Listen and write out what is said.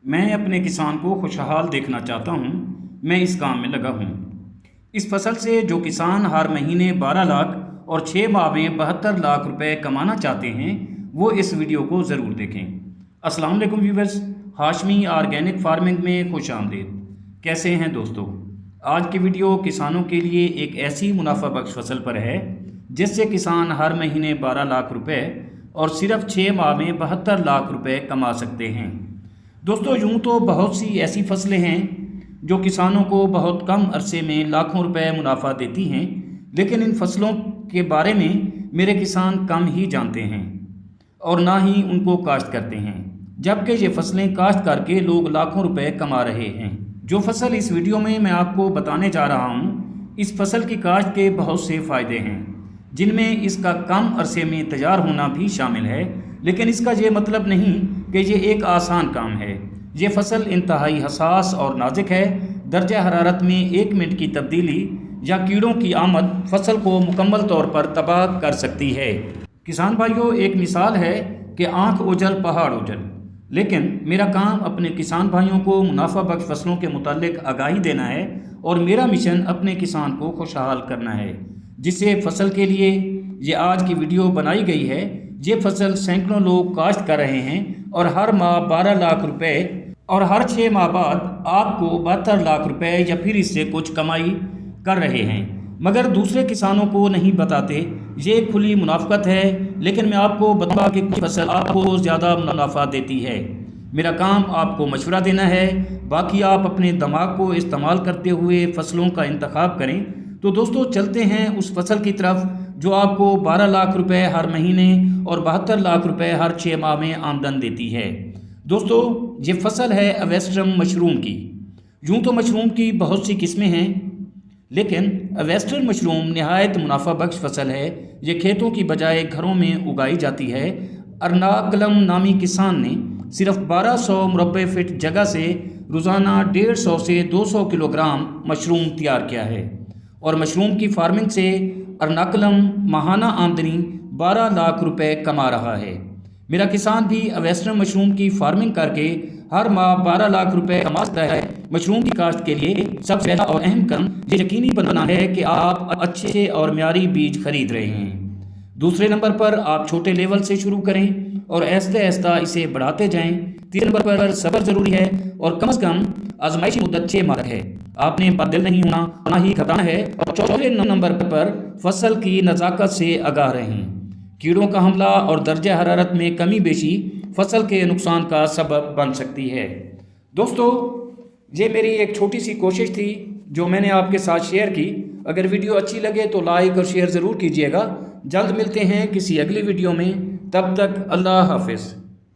मैं अपने किसान को खुशहाल देखना चाहता हूँ। मैं इस काम में लगा हूँ। इस फसल से जो किसान हर महीने 12 लाख और 6 माह में 72 लाख रुपए कमाना चाहते हैं वो इस वीडियो को ज़रूर देखें। अस्सलाम वालेकुम व्यूवर्स, हाशमी ऑर्गेनिक फार्मिंग में खुश आमदीद। कैसे हैं दोस्तों? आज की वीडियो किसानों के लिए एक ऐसी मुनाफा बख्श फसल पर है जिससे किसान हर महीने 12 लाख रुपए और सिर्फ 6 माह में 72 लाख रुपए कमा सकते हैं। दोस्तों, यूँ तो बहुत सी ऐसी फसलें हैं जो किसानों को बहुत कम अरसे में लाखों रुपए मुनाफा देती हैं, लेकिन इन फसलों के बारे में मेरे किसान कम ही जानते हैं और ना ही उनको काश्त करते हैं, जबकि ये फसलें काश्त करके लोग लाखों रुपए कमा रहे हैं। जो फसल इस वीडियो में मैं आपको बताने जा रहा हूँ, इस फसल की काश्त के बहुत से फ़ायदे हैं, जिनमें इसका कम अरसे में तैयार होना भी शामिल है। लेकिन इसका ये मतलब नहीं कि ये एक आसान काम है। ये फसल इंतहाई हसास और नाजुक है। दर्जा हरारत में 1 मिनट की तब्दीली या कीड़ों की आमद फसल को मुकम्मल तौर पर तबाह कर सकती है। किसान भाइयों, एक मिसाल है कि आँख ओझल पहाड़ ओझल, लेकिन मेरा काम अपने किसान भाइयों को मुनाफा बख्श फसलों के मुतालिक आगाही देना है और मेरा मिशन अपने किसान को खुशहाल करना है, जिससे फसल के लिए ये आज की वीडियो बनाई गई है। ये फसल सैकड़ों लोग काश्त कर रहे हैं और हर माह 12 लाख रुपए और हर 6 माह बाद आपको 72 लाख रुपए या फिर इससे कुछ कमाई कर रहे हैं, मगर दूसरे किसानों को नहीं बताते। ये खुली मुनाफकत है, लेकिन मैं आपको बताऊंगा कि कोई फसल आपको ज़्यादा मुनाफा देती है। मेरा काम आपको मशवरा देना है, बाकी आप अपने दिमाग को इस्तेमाल करते हुए फसलों का इंतखाब करें। तो दोस्तों, चलते हैं उस फसल की तरफ जो आपको 12 लाख रुपए हर महीने और 72 लाख रुपए हर 6 माह में आमदन देती है। दोस्तों, ये फसल है अवेस्ट्रम मशरूम की। यूँ तो मशरूम की बहुत सी किस्में हैं, लेकिन अवेस्ट्रम मशरूम नहायत मुनाफा बख्श फसल है। ये खेतों की बजाय घरों में उगाई जाती है। अरनाकलम नामी किसान ने सिर्फ 1200 मुरब्बे फीट जगह से रोज़ाना 150 से 200 किलोग्राम मशरूम तैयार किया है और मशरूम की फार्मिंग से अरनाकलम माहाना आमदनी 12 लाख रुपए कमा रहा है। मेरा किसान भी अवेस्ट्रम मशरूम की फार्मिंग करके हर माह 12 लाख रुपए कमा सकता है। मशरूम की काश्त के लिए सबसे पहला और अहम कदम ये यकीनी बनाना है कि आप अच्छे और म्यारी बीज खरीद रहे हैं। दूसरे नंबर पर आप छोटे लेवल से शुरू करें और आहिस्ता आहिस्ता इसे बढ़ाते जाएं। तीसरे नंबर पर सब्र ज़रूरी है और कम से कम आजमाइशी मुद्दत 6 माह है। आपने बदल नहीं होना, ना ही घबराना है। और चौथे नंबर पर फसल की नज़ाकत से आगाह रहें। कीड़ों का हमला और दर्जा हरारत में कमी बेशी फसल के नुकसान का सबब बन सकती है। दोस्तों, ये मेरी एक छोटी सी कोशिश थी जो मैंने आपके साथ शेयर की। अगर वीडियो अच्छी लगे तो लाइक और शेयर ज़रूर कीजिएगा। जल्द मिलते हैं किसी अगली वीडियो में, तब तक अल्लाह हाफिज़।